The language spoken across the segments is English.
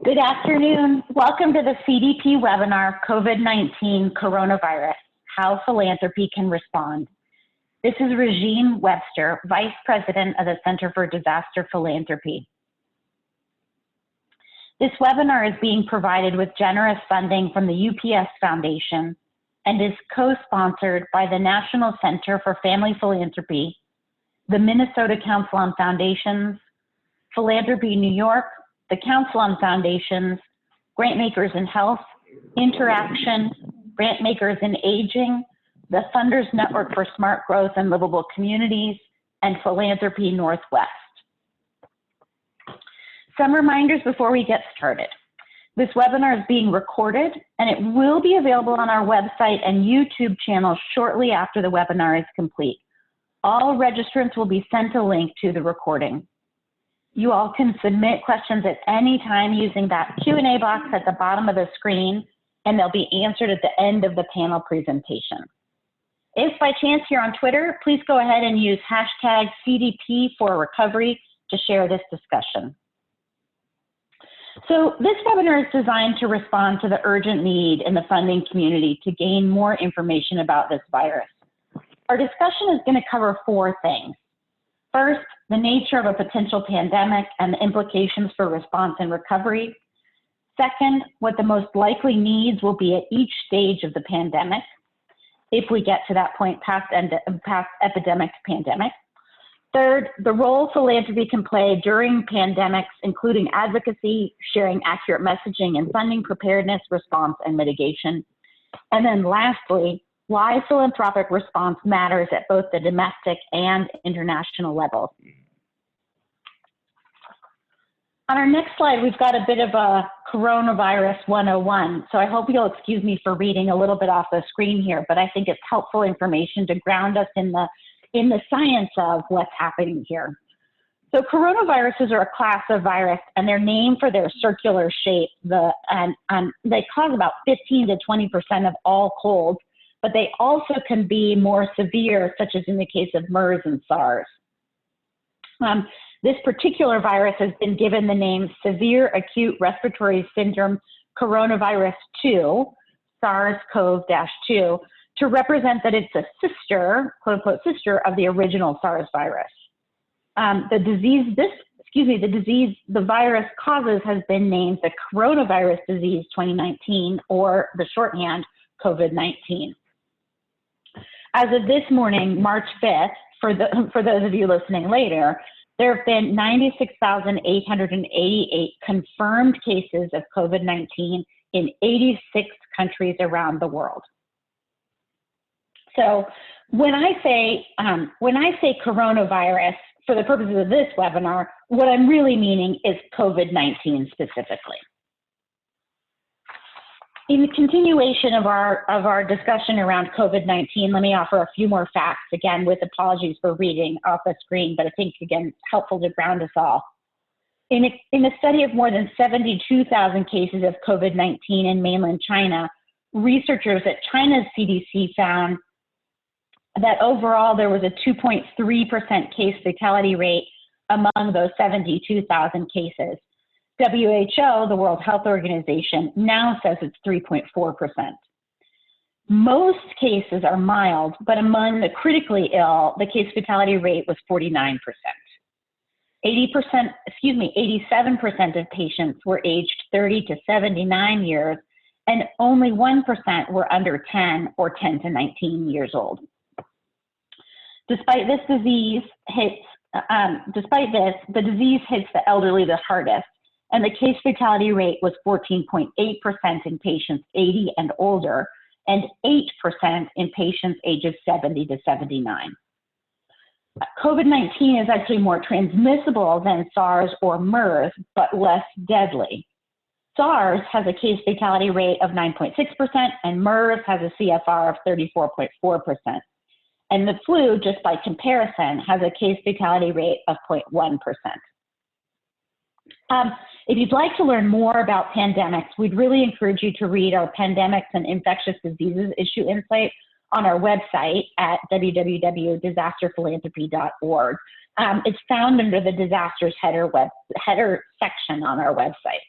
Good afternoon. Welcome to the CDP webinar, COVID-19 Coronavirus, How Philanthropy Can Respond. This is Regine Webster, Vice President of the Center for Disaster Philanthropy. This webinar is being provided with generous funding from the UPS Foundation and is co-sponsored by the National Center for Family Philanthropy, the Minnesota Council on Foundations, Philanthropy New York, the Council on Foundations, Grantmakers in Health, Interaction, Grantmakers in Aging, the Funders Network for Smart Growth and Livable Communities, and Philanthropy Northwest. Some reminders before we get started. This webinar is being recorded and it will be available on our website and YouTube channel shortly after the webinar is complete. All registrants will be sent a link to the recording. You all can submit questions at any time using that Q&A box at the bottom of the screen, and they'll be answered at the end of the panel presentation. If by chance you're on Twitter, please go ahead and use hashtag CDP4Recovery to share this discussion. So this webinar is designed to respond to the urgent need in the funding community to gain more information about this virus. Our discussion is going to cover four things. First, the nature of a potential pandemic and the implications for response and recovery. Second, what the most likely needs will be at each stage of the pandemic, if we get to that point past epidemic to pandemic. Third, the role philanthropy can play during pandemics, including advocacy, sharing accurate messaging, and funding preparedness, response, and mitigation. And then lastly, why philanthropic response matters at both the domestic and international levels. On our next slide, we've got a bit of a coronavirus 101. So I hope you'll excuse me for reading a little bit off the screen here, but I think it's helpful information to ground us in the science of what's happening here. So coronaviruses are a class of virus, and they're named for their circular shape. And they cause about 15 to 20% of all colds, but they also can be more severe, such as in the case of MERS and SARS. This particular virus has been given the name Severe Acute Respiratory Syndrome Coronavirus 2, SARS-CoV-2, to represent that it's a sister, quote unquote, sister of the original SARS virus. The virus causes has been named the Coronavirus Disease 2019, or the shorthand COVID-19. As of this morning, March 5th, for those of you listening later, there have been 96,888 confirmed cases of COVID-19 in 86 countries around the world. So when I say coronavirus, for the purposes of this webinar, what I'm really meaning is COVID-19 specifically. In the continuation of our discussion around COVID-19, let me offer a few more facts, again, with apologies for reading off the screen, but I think, again, helpful to ground us all. In a study of more than 72,000 cases of COVID-19 in mainland China, researchers at China's CDC found that overall there was a 2.3% case fatality rate among those 72,000 cases. WHO, the World Health Organization, now says it's 3.4%. Most cases are mild, but among the critically ill, the case fatality rate was 49%. 87% of patients were aged 30 to 79 years, and only 1% were under 10 or 10 to 19 years old. Despite this, the disease hits the elderly the hardest, and the case fatality rate was 14.8% in patients 80 and older, and 8% in patients ages 70 to 79. COVID-19 is actually more transmissible than SARS or MERS, but less deadly. SARS has a case fatality rate of 9.6%, and MERS has a CFR of 34.4%. And the flu, just by comparison, has a case fatality rate of 0.1%. If you'd like to learn more about pandemics, we'd really encourage you to read our Pandemics and Infectious Diseases Issue Insight on our website at www.disasterphilanthropy.org. It's found under the disasters header section on our website.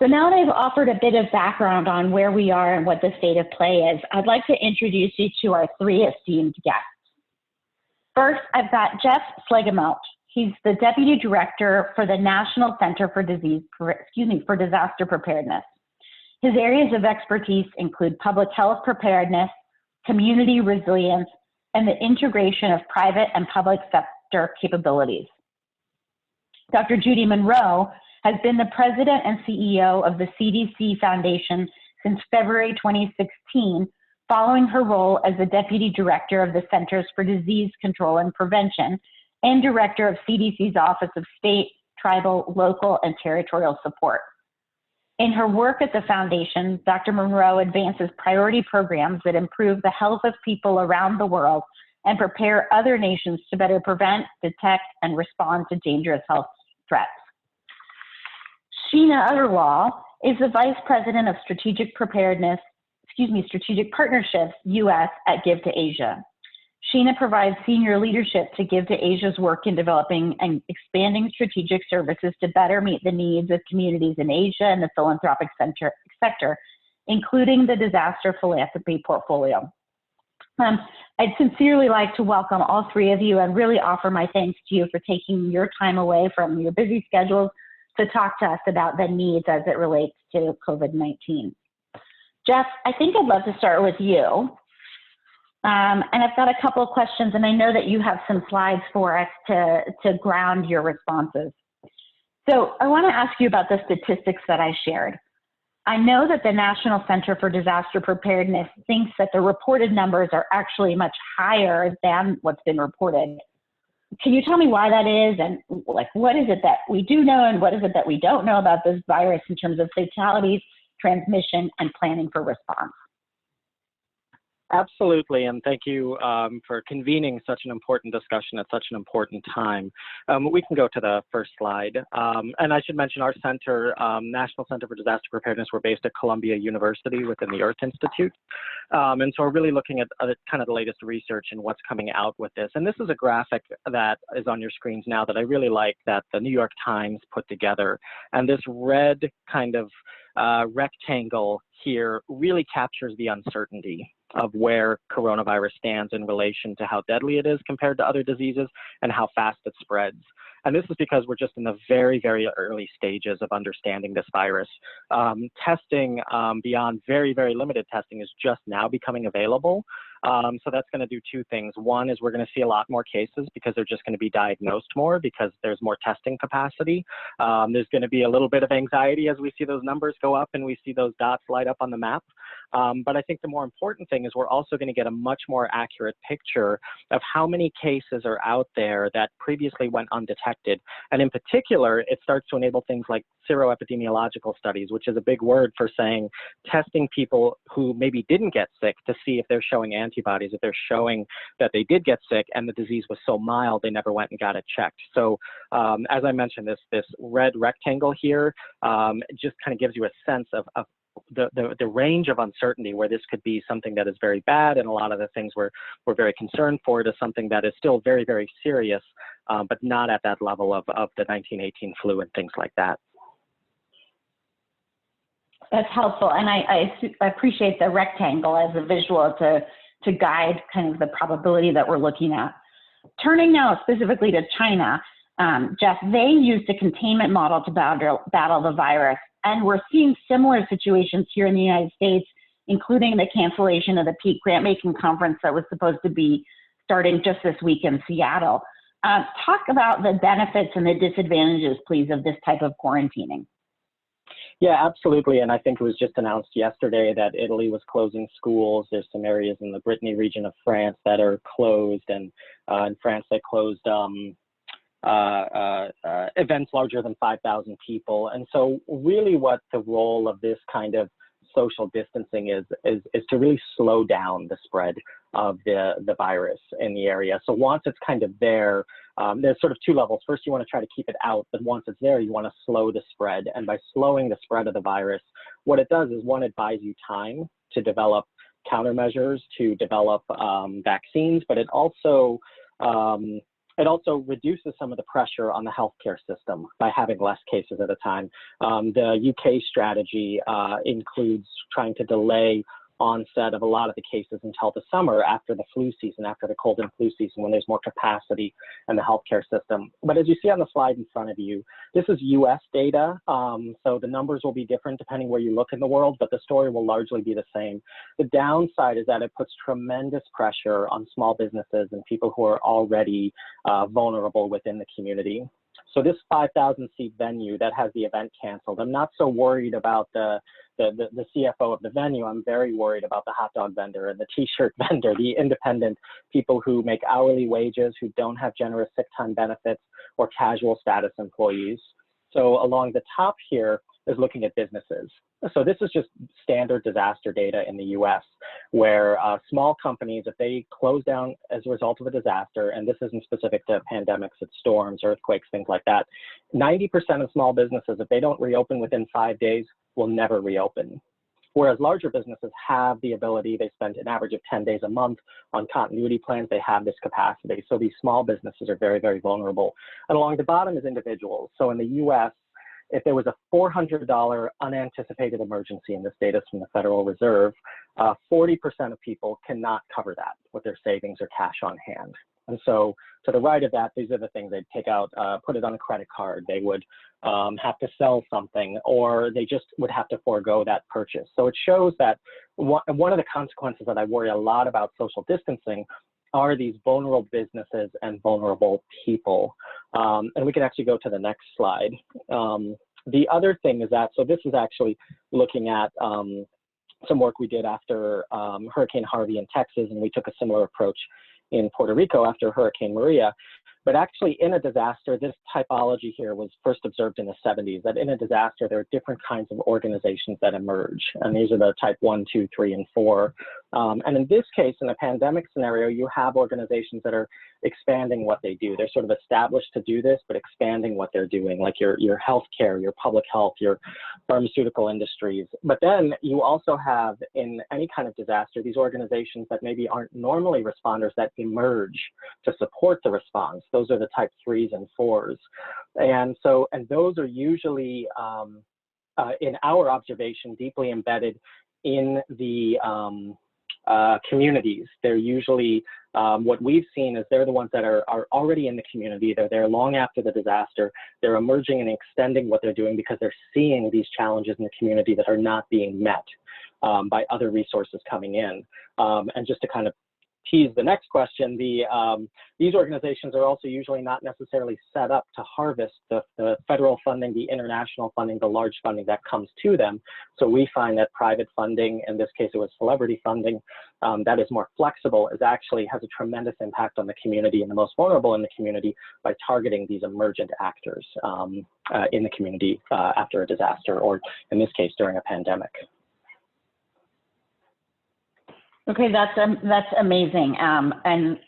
So now that I've offered a bit of background on where we are and what the state of play is, I'd like to introduce you to our three esteemed guests. First, I've got Jeff Schlegelmilch. He's the Deputy Director for the National Center for Disaster Preparedness. His areas of expertise include public health preparedness, community resilience, and the integration of private and public sector capabilities. Dr. Judy Monroe has been the President and CEO of the CDC Foundation since February 2016, following her role as the Deputy Director of the Centers for Disease Control and Prevention and Director of CDC's Office of State, Tribal, Local, and Territorial Support. In her work at the Foundation, Dr. Monroe advances priority programs that improve the health of people around the world and prepare other nations to better prevent, detect, and respond to dangerous health threats. Sheena Agarwal is the Vice President of Strategic Partnerships, US at Give to Asia. Sheena provides senior leadership to Give to Asia's work in developing and expanding strategic services to better meet the needs of communities in Asia and the philanthropic sector, including the Disaster Philanthropy portfolio. I'd sincerely like to welcome all three of you and really offer my thanks to you for taking your time away from your busy schedules to talk to us about the needs as it relates to COVID-19. Jeff, I think I'd love to start with you. And I've got a couple of questions, and I know that you have some slides for us to ground your responses. So I want to ask you about the statistics that I shared. I know that the National Center for Disaster Preparedness thinks that the reported numbers are actually much higher than what's been reported. Can you tell me why that is, and like what is it that we do know and what is it that we don't know about this virus in terms of fatalities, transmission, and planning for response? Absolutely, and thank you for convening such an important discussion at such an important time. We can go to the first slide. And I should mention our center, National Center for Disaster Preparedness, we're based at Columbia University within the Earth Institute. And so we're really looking at kind of the latest research and what's coming out with this. And this is a graphic that is on your screens now that I really like that the New York Times put together. And this red kind of rectangle here really captures the uncertainty of where coronavirus stands in relation to how deadly it is compared to other diseases and how fast it spreads. And this is because we're just in the very, very early stages of understanding this virus. Testing beyond very, very limited testing is just now becoming available. So that's going to do two things. One is we're going to see a lot more cases because they're just going to be diagnosed more because there's more testing capacity. There's going to be a little bit of anxiety as we see those numbers go up and we see those dots light up on the map. But I think the more important thing is we're also going to get a much more accurate picture of how many cases are out there that previously went undetected. And in particular, it starts to enable things like seroepidemiological studies, which is a big word for saying testing people who maybe didn't get sick to see if they're showing antibodies, if they're showing that they did get sick and the disease was so mild they never went and got it checked. So as I mentioned, this red rectangle here just kind of gives you a sense of the range of uncertainty where this could be something that is very bad, and a lot of the things we're very concerned for it is something that is still very, very serious, but not at that level of the 1918 flu and things like that. That's helpful, and I appreciate the rectangle as a visual to guide kind of the probability that we're looking at. Turning now specifically to China, Jeff, they used a containment model to battle the virus, and we're seeing similar situations here in the United States, including the cancellation of the Peak Grantmaking Conference that was supposed to be starting just this week in Seattle. Talk about the benefits and the disadvantages, please, of this type of quarantining. Yeah, absolutely. And I think it was just announced yesterday that Italy was closing schools. There's some areas in the Brittany region of France that are closed, and in France they closed events larger than 5,000 people. And so really what the role of this kind of social distancing is to really slow down the spread of the virus in the area. So once it's kind of there, there's sort of two levels. First, you want to try to keep it out, but once it's there, you want to slow the spread. And by slowing the spread of the virus, what it does is, one, it buys you time to develop countermeasures, to develop vaccines, but it also It also reduces some of the pressure on the healthcare system by having less cases at a time. The UK strategy includes trying to delay onset of a lot of the cases until the summer after the flu season, after the cold and flu season, when there's more capacity in the healthcare system. But as you see on the slide in front of you, this is US data. So the numbers will be different depending where you look in the world, but the story will largely be the same. The downside is that it puts tremendous pressure on small businesses and people who are already vulnerable within the community. So this 5,000 seat venue that has the event canceled, I'm not so worried about the CFO of the venue. I'm very worried about the hot dog vendor and the t-shirt vendor, the independent people who make hourly wages, who don't have generous sick time benefits or casual status employees. So along the top here is looking at businesses. So this is just standard disaster data in the US, where small companies, if they close down as a result of a disaster, and this isn't specific to pandemics, it's storms, earthquakes, things like that, 90% of small businesses, if they don't reopen within 5 days, will never reopen. Whereas larger businesses have the ability, they spend an average of 10 days a month on continuity plans, they have this capacity. So these small businesses are very, very vulnerable. And along the bottom is individuals. So in the US, if there was a $400 unanticipated emergency, and this data is from the Federal Reserve, 40% of people cannot cover that with their savings or cash on hand. And so to the right of that, these are the things they'd take out, put it on a credit card. They would have to sell something, or they just would have to forego that purchase. So it shows that one of the consequences that I worry a lot about social distancing are these vulnerable businesses and vulnerable people. And we can actually go to the next slide. The other thing is that, so this is actually looking at some work we did after Hurricane Harvey in Texas, and we took a similar approach in Puerto Rico after Hurricane Maria. But actually in a disaster, this typology here was first observed in the 70s, that in a disaster, there are different kinds of organizations that emerge. And these are the type 1, 2, 3, and 4. And in this case, in a pandemic scenario, you have organizations that are expanding what they do. They're sort of established to do this, but expanding what they're doing, like your healthcare, your public health, your pharmaceutical industries. But then you also have, in any kind of disaster, these organizations that maybe aren't normally responders that emerge to support the response. Those are the type 3s and 4s. And those are usually, in our observation, deeply embedded in the communities. They're usually, what we've seen is they're the ones that are already in the community. They're there long after the disaster. They're emerging and extending what they're doing because they're seeing these challenges in the community that are not being met by other resources coming in. And just to kind of tease the next question, these organizations are also usually not necessarily set up to harvest the federal funding, the international funding, the large funding that comes to them. So we find that private funding, in this case it was celebrity funding, that is more flexible, actually has a tremendous impact on the community and the most vulnerable in the community by targeting these emergent actors in the community after a disaster, or in this case during a pandemic. Okay, that's amazing, and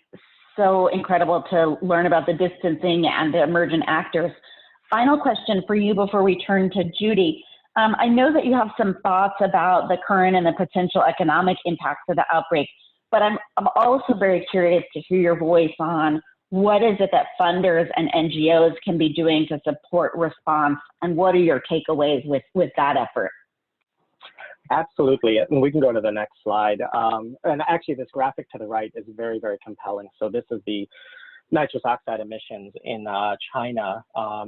so incredible to learn about the distancing and the emergent actors. Final question for you before we turn to Judy. I know that you have some thoughts about the current and the potential economic impacts of the outbreak, but I'm also very curious to hear your voice on what is it that funders and NGOs can be doing to support response, and what are your takeaways with that effort? Absolutely, and we can go to the next slide. And actually this graphic to the right is very, very compelling. So this is the nitrous oxide emissions in China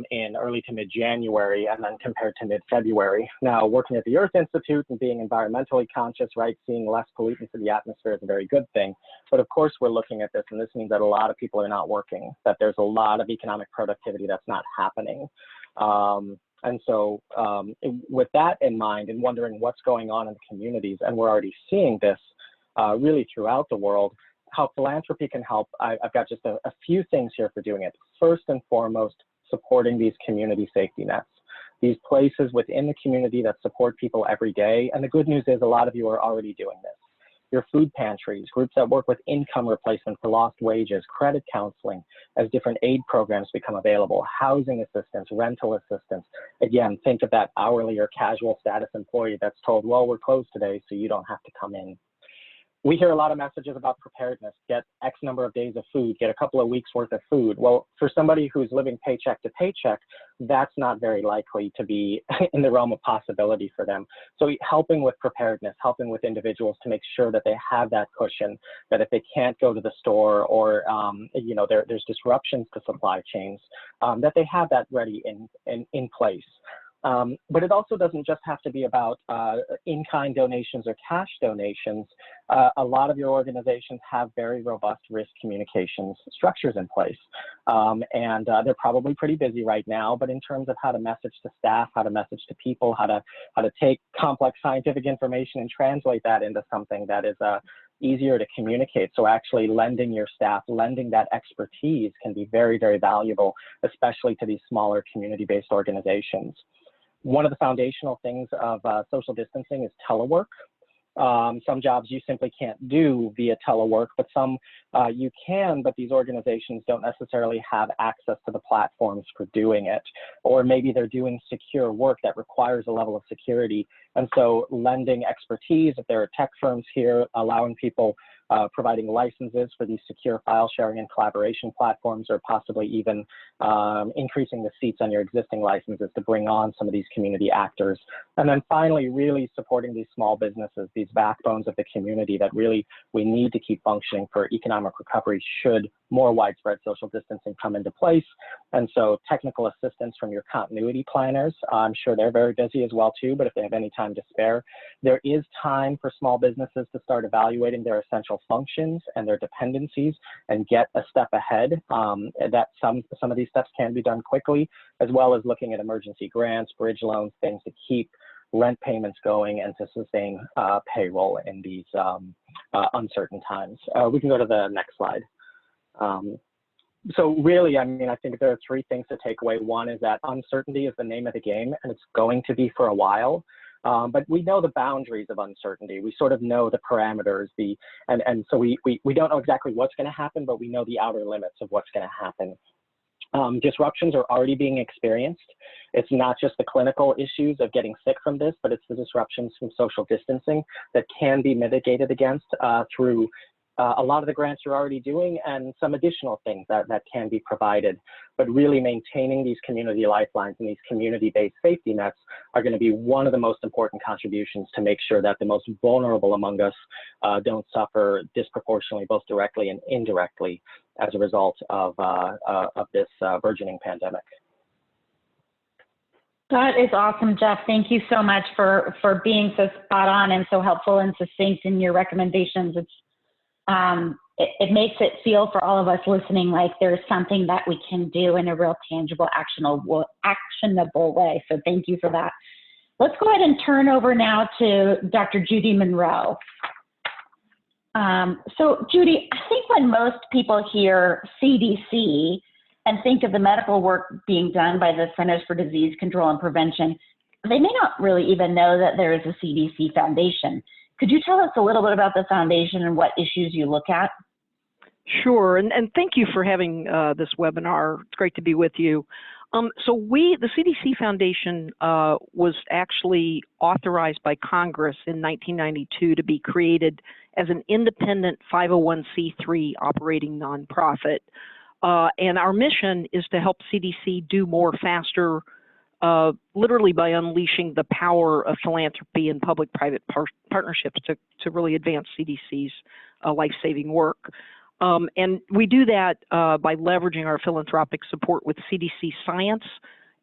in early to mid-January, and then compared to mid-February. Now, working at the Earth Institute and being environmentally conscious, right, seeing less pollutants in the atmosphere is a very good thing. But of course, we're looking at this, and this means that a lot of people are not working, that there's a lot of economic productivity that's not happening. And so with that in mind and wondering what's going on in the communities, and we're already seeing this really throughout the world, how philanthropy can help, I've got just a few things here for doing it. First and foremost, supporting these community safety nets, these places within the community that support people every day. And the good news is a lot of you are already doing this. Your food pantries, groups that work with income replacement for lost wages, credit counseling as different aid programs become available, housing assistance, rental assistance. Again, think of that hourly or casual status employee that's told, well, we're closed today, so you don't have to come in. We hear a lot of messages about preparedness, get X number of days of food, get a couple of weeks worth of food. Well, for somebody who's living paycheck to paycheck, that's not very likely to be in the realm of possibility for them. So helping with preparedness, helping with individuals to make sure that they have that cushion, that if they can't go to the store or, you know, there's disruptions to supply chains, that they have that ready in place. But it also doesn't just have to be about in-kind donations or cash donations. A lot of your organizations have very robust risk communications structures in place. And they're probably pretty busy right now, but in terms of how to message to staff, how to message to people, how to take complex scientific information and translate that into something that is easier to communicate. So actually lending your staff, lending that expertise can be very, very valuable, especially to these smaller community-based organizations. One of the foundational things of social distancing is telework. Some jobs you simply can't do via telework, but some you can, but these organizations don't necessarily have access to the platforms for doing it. Or maybe they're doing secure work that requires a level of security. And so lending expertise, if there are tech firms here, allowing people, providing licenses for these secure file sharing and collaboration platforms, or possibly even increasing the seats on your existing licenses to bring on some of these community actors. And then finally, really supporting these small businesses, these backbones of the community that really we need to keep functioning for economic recovery should more widespread social distancing come into place. And so technical assistance from your continuity planners, I'm sure they're very busy as well too, but if they have any time to spare, there is time for small businesses to start evaluating their essential functions and their dependencies and get a step ahead. That some of these steps can be done quickly, as well as looking at emergency grants, bridge loans, things to keep rent payments going and to sustain payroll in these uncertain times. We can go to the next slide. So really, I mean, I think there are three things to take away. One is that uncertainty is the name of the game, and it's going to be for a while. But we know the boundaries of uncertainty. We sort of know the parameters, and so we don't know exactly what's going to happen, but we know the outer limits of what's going to happen. Disruptions are already being experienced. It's not just the clinical issues of getting sick from this, but it's the disruptions from social distancing that can be mitigated against through a lot of the grants you're already doing and some additional things that can be provided. But really maintaining these community lifelines and these community-based safety nets are going to be one of the most important contributions to make sure that the most vulnerable among us don't suffer disproportionately, both directly and indirectly, as a result of this burgeoning pandemic. That is awesome, Jeff. Thank you so much for being so spot on and so helpful and succinct in your recommendations. It makes it feel for all of us listening like there's something that we can do in a real tangible, actionable way. So thank you for that. Let's go ahead and turn over now to Dr. Judy Monroe. So Judy, I think when most people hear CDC and think of the medical work being done by the Centers for Disease Control and Prevention, they may not really even know that there is a CDC Foundation. Could you tell us a little bit about the foundation and what issues you look at? Sure, and thank you for having this webinar. It's great to be with you. So the CDC Foundation was actually authorized by Congress in 1992 to be created as an independent 501c3 operating nonprofit. And our mission is to help CDC do more faster, literally by unleashing the power of philanthropy and public-private partnerships to really advance CDC's life-saving work. And we do that by leveraging our philanthropic support with CDC science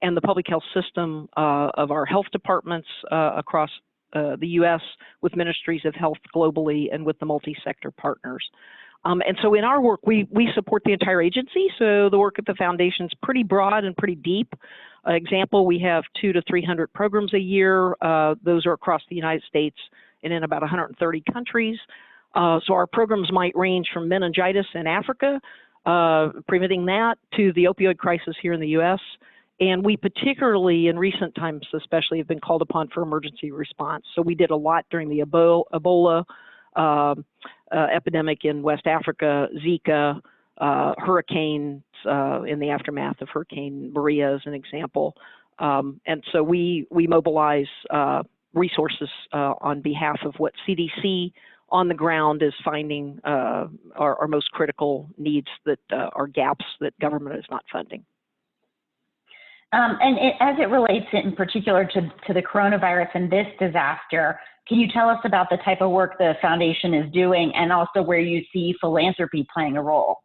and the public health system of our health departments across the U.S. with ministries of health globally and with the multi-sector partners. And so in our work, we support the entire agency. So the work at the foundation is pretty broad and pretty deep. Example, we have 200 to 300 programs a year. Those are across the United States and in about 130 countries. So our programs might range from meningitis in Africa, preventing that, to the opioid crisis here in the U.S. And we particularly, in recent times especially, have been called upon for emergency response. So we did a lot during the Ebola epidemic in West Africa, Zika, hurricanes in the aftermath of Hurricane Maria as an example. And so we mobilize resources on behalf of what CDC on the ground is finding our most critical needs that are gaps that government is not funding. As it relates in particular to the coronavirus and this disaster, can you tell us about the type of work the foundation is doing and also where you see philanthropy playing a role?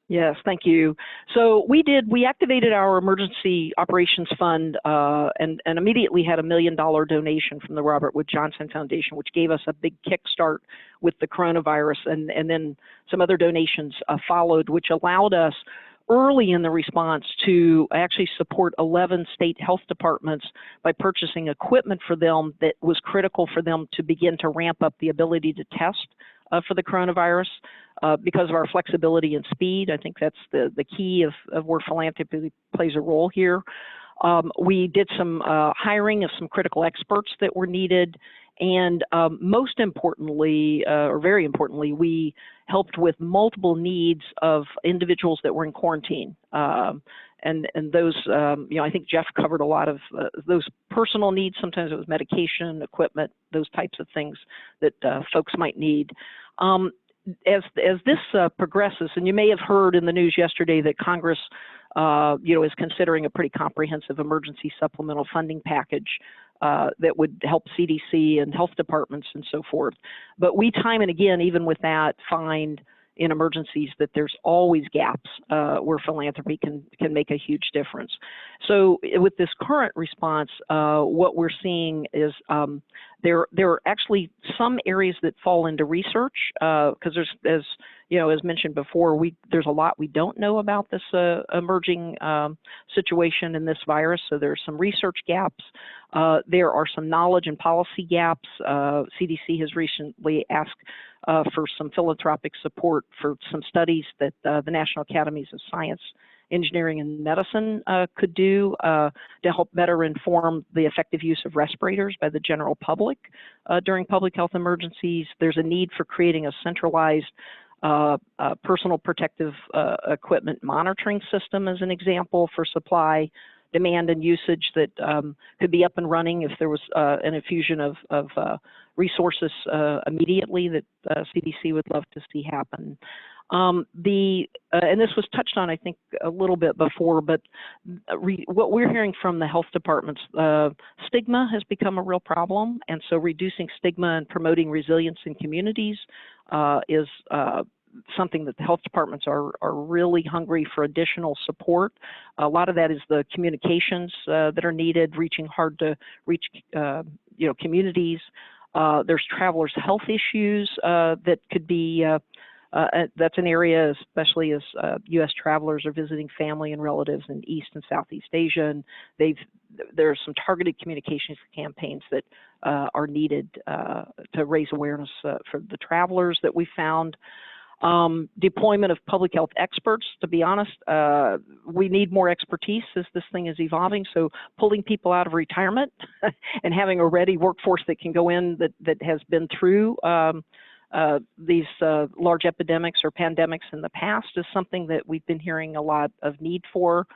Yes, thank you. So we activated our emergency operations fund and immediately had $1 million donation from the Robert Wood Johnson Foundation, which gave us a big kickstart with the coronavirus, and then some other donations followed, which allowed us early in the response to actually support 11 state health departments by purchasing equipment for them that was critical for them to begin to ramp up the ability to test for the coronavirus. Because of our flexibility and speed, I think that's the key of where philanthropy plays a role here. We did some hiring of some critical experts that were needed, and most importantly, or very importantly, we helped with multiple needs of individuals that were in quarantine. And those, I think Jeff covered a lot of those personal needs. Sometimes it was medication, equipment, those types of things that folks might need. As this progresses, and you may have heard in the news yesterday that Congress, is considering a pretty comprehensive emergency supplemental funding package that would help CDC and health departments and so forth. But we time and again, even with that, find in emergencies that there's always gaps where philanthropy can make a huge difference. So with this current response, what we're seeing is there are actually some areas that fall into research because there's, as mentioned before, there's a lot we don't know about this emerging situation in this virus. So there's some research gaps. There are some knowledge and policy gaps. CDC has recently asked for some philanthropic support for some studies that the National Academies of Science, Engineering, and Medicine could do to help better inform the effective use of respirators by the general public during public health emergencies. There's a need for creating a centralized personal protective equipment monitoring system as an example for supply, demand, and usage that could be up and running if there was an infusion of resources immediately that CDC would love to see happen. And this was touched on, I think, a little bit before, but what we're hearing from the health departments, stigma has become a real problem, and so reducing stigma and promoting resilience in communities is something that the health departments are really hungry for additional support. A lot of that is the communications that are needed, reaching hard to reach communities. There's travelers' health issues that could be, that's an area, especially as U.S. travelers are visiting family and relatives in East and Southeast Asia, and there's some targeted communications campaigns that are needed to raise awareness for the travelers that we found. Deployment of public health experts, to be honest, we need more expertise as this thing is evolving. So pulling people out of retirement and having a ready workforce that can go in that has been through these large epidemics or pandemics in the past is something that we've been hearing a lot of need for.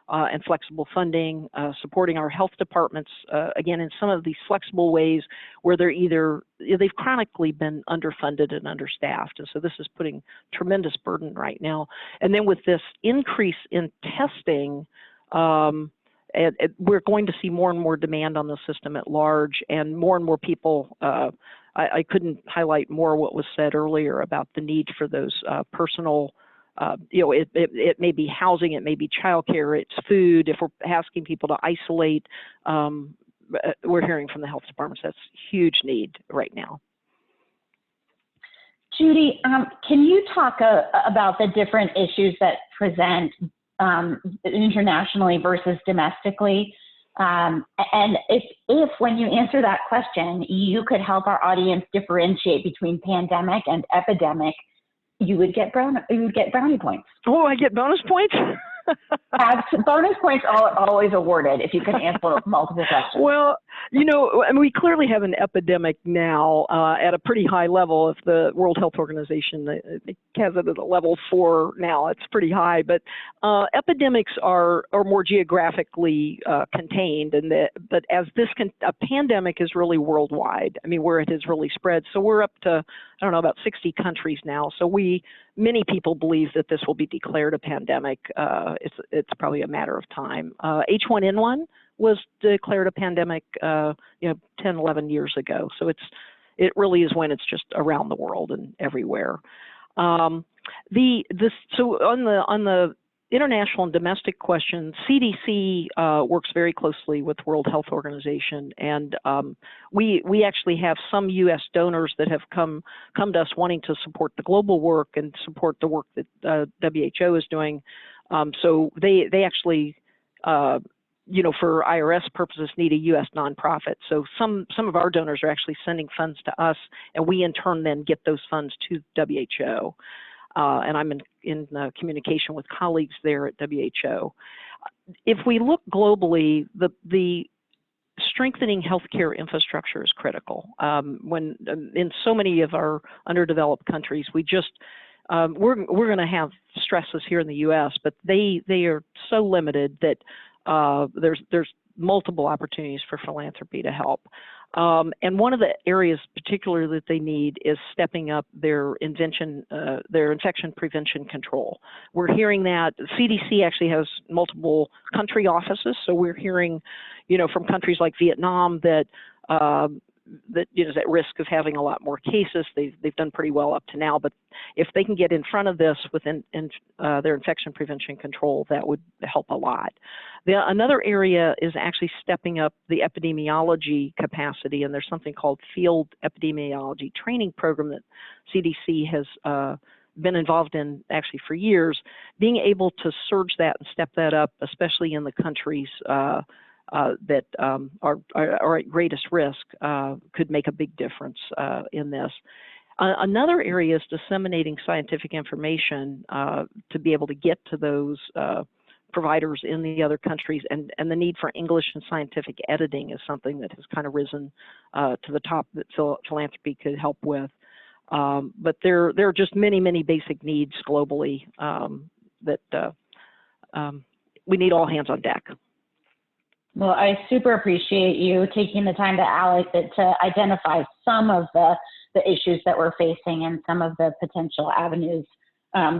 And flexible funding, supporting our health departments, again, in some of these flexible ways where they've chronically been underfunded and understaffed. And so this is putting tremendous burden right now. And then with this increase in testing, we're going to see more and more demand on the system at large, and more people. I couldn't highlight more what was said earlier about the need for those personal it may be housing, it may be childcare, it's food. If we're asking people to isolate, we're hearing from the health departments that's huge need right now. Judy, can you talk about the different issues that present internationally versus domestically? And if when you answer that question, you could help our audience differentiate between pandemic and epidemic, you would get brownie points. Oh, I get bonus points? Bonus points are always awarded if you can answer multiple questions. Well, You know, I mean, we clearly have an epidemic now at a pretty high level. If the World Health Organization I think has it at a level 4 now, it's pretty high. But epidemics are more geographically contained, and but as a pandemic is really worldwide. I mean, where it has really spread. So we're up to, I don't know, about 60 countries now. So many people believe that this will be declared a pandemic. It's probably a matter of time. H1N1 was declared a pandemic, 10, 11 years ago. So it really is when it's just around the world and everywhere. So on the international and domestic question, CDC works very closely with World Health Organization, and we actually have some U.S. donors that have come to us wanting to support the global work and support the work that WHO is doing. So they actually for IRS purposes, need a U.S. nonprofit. So some of our donors are actually sending funds to us, and we in turn then get those funds to WHO. And I'm in communication with colleagues there at WHO. If we look globally, the strengthening healthcare infrastructure is critical. When in so many of our underdeveloped countries, we're going to have stresses here in the U.S., but they are so limited that there's multiple opportunities for philanthropy to help. And one of the areas particularly that they need is stepping up their infection prevention control. We're hearing that CDC actually has multiple country offices, so we're hearing, from countries like Vietnam that is at risk of having a lot more cases. They've done pretty well up to now, but if they can get in front of this within their infection prevention control, that would help a lot. Another area is actually stepping up the epidemiology capacity, and there's something called Field Epidemiology Training Program that CDC has been involved in actually for years. Being able to surge that and step that up, especially in the countries that are at greatest risk, could make a big difference in this. Another area is disseminating scientific information to be able to get to those providers in the other countries, and the need for English and scientific editing is something that has kind of risen to the top that philanthropy could help with. But there are just many, many basic needs globally that we need all hands on deck. Well, I super appreciate you taking the time to identify some of the issues that we're facing and some of the potential avenues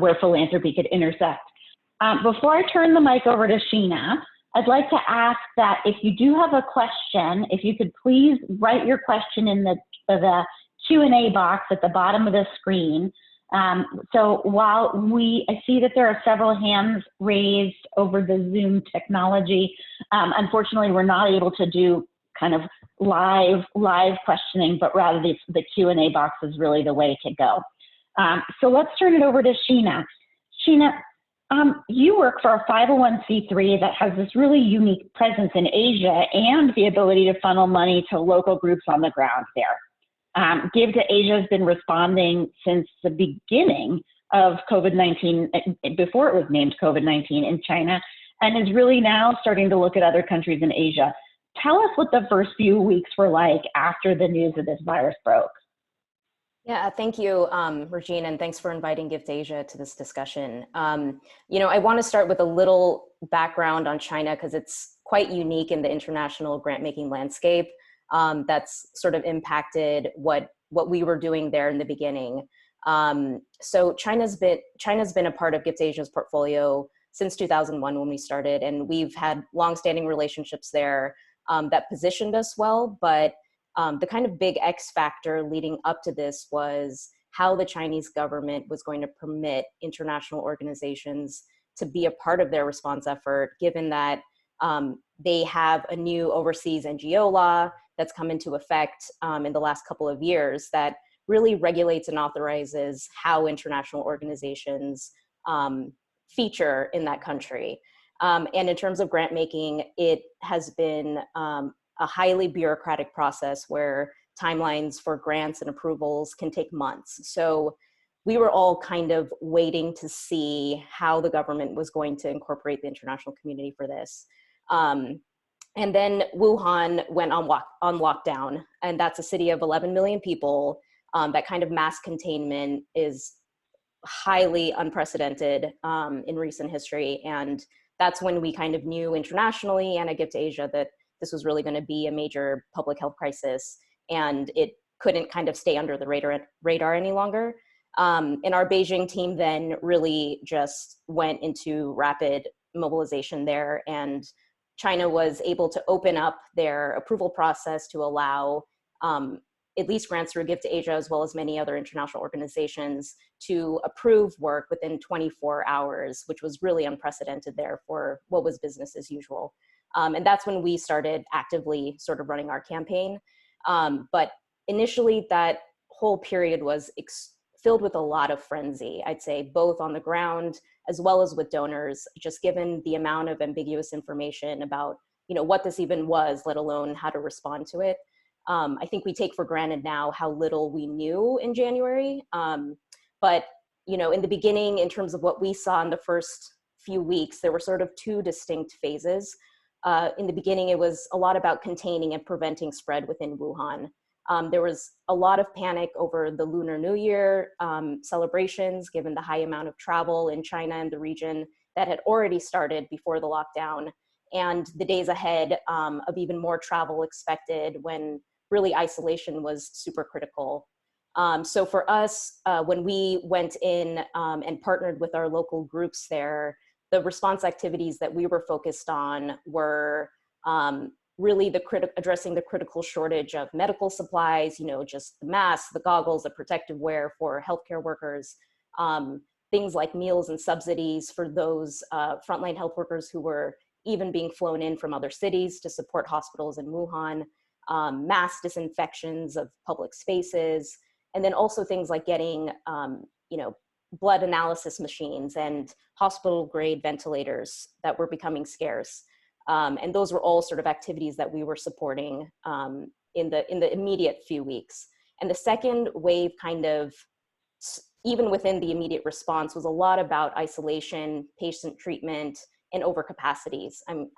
where philanthropy could intersect. Before I turn the mic over to Sheena, I'd like to ask that if you do have a question, if you could please write your question in the Q&A box at the bottom of the screen. So while I see that there are several hands raised over the Zoom technology, unfortunately, we're not able to do kind of live questioning, but rather the Q&A box is really the way to go. So let's turn it over to Sheena. Sheena, you work for a 501c3 that has this really unique presence in Asia and the ability to funnel money to local groups on the ground there. Give to Asia has been responding since the beginning of COVID-19, before it was named COVID-19 in China, and is really now starting to look at other countries in Asia. Tell us what the first few weeks were like after the news of this virus broke. Yeah, thank you, Regine, and thanks for inviting Give to Asia to this discussion. I want to start with a little background on China because it's quite unique in the international grant-making landscape. That's sort of impacted what we were doing there in the beginning. So China's been a part of Give to Asia's portfolio since 2001 when we started, and we've had longstanding relationships there that positioned us well. But the kind of big X factor leading up to this was how the Chinese government was going to permit international organizations to be a part of their response effort, given that they have a new overseas NGO law that's come into effect in the last couple of years that really regulates and authorizes how international organizations feature in that country. And in terms of grant making, it has been a highly bureaucratic process where timelines for grants and approvals can take months. So we were all kind of waiting to see how the government was going to incorporate the international community for this. And then Wuhan went on lockdown, and that's a city of 11 million people. That kind of mass containment is highly unprecedented in recent history. And that's when we kind of knew internationally and at Gift Asia that this was really going to be a major public health crisis, and it couldn't kind of stay under the radar any longer. And our Beijing team then really just went into rapid mobilization there, and China was able to open up their approval process to allow at least grants through Gift Asia, as well as many other international organizations, to approve work within 24 hours, which was really unprecedented there for what was business as usual. And that's when we started actively sort of running our campaign. But initially, that whole period was filled with a lot of frenzy, I'd say, both on the ground as well as with donors, just given the amount of ambiguous information about, what this even was, let alone how to respond to it. I think we take for granted now how little we knew in January. But, in the beginning, in terms of what we saw in the first few weeks, there were sort of two distinct phases. In the beginning, it was a lot about containing and preventing spread within Wuhan. There was a lot of panic over the Lunar New Year celebrations, given the high amount of travel in China and the region that had already started before the lockdown, and the days ahead of even more travel expected when really isolation was super critical. So for us, when we went in and partnered with our local groups there, the response activities that we were focused on were really addressing the critical shortage of medical supplies, just the masks, the goggles, the protective wear for healthcare workers, things like meals and subsidies for those frontline health workers who were even being flown in from other cities to support hospitals in Wuhan, mass disinfections of public spaces, and then also things like getting, blood analysis machines and hospital grade ventilators that were becoming scarce. And those were all sort of activities that we were supporting in the immediate few weeks. And the second wave kind of, even within the immediate response, was a lot about isolation, patient treatment, and overcapacities.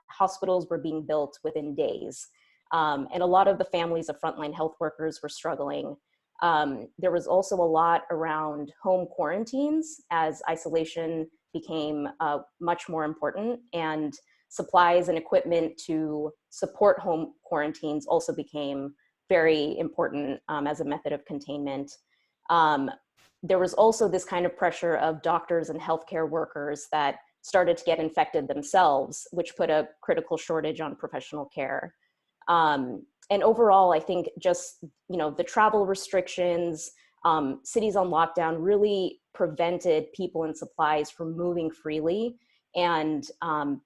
Hospitals were being built within days. And a lot of the families of frontline health workers were struggling. There was also a lot around home quarantines as isolation became much more important, and supplies and equipment to support home quarantines also became very important as a method of containment. There was also this kind of pressure of doctors and healthcare workers that started to get infected themselves, which put a critical shortage on professional care. And overall, I think just, the travel restrictions, cities on lockdown really prevented people and supplies from moving freely and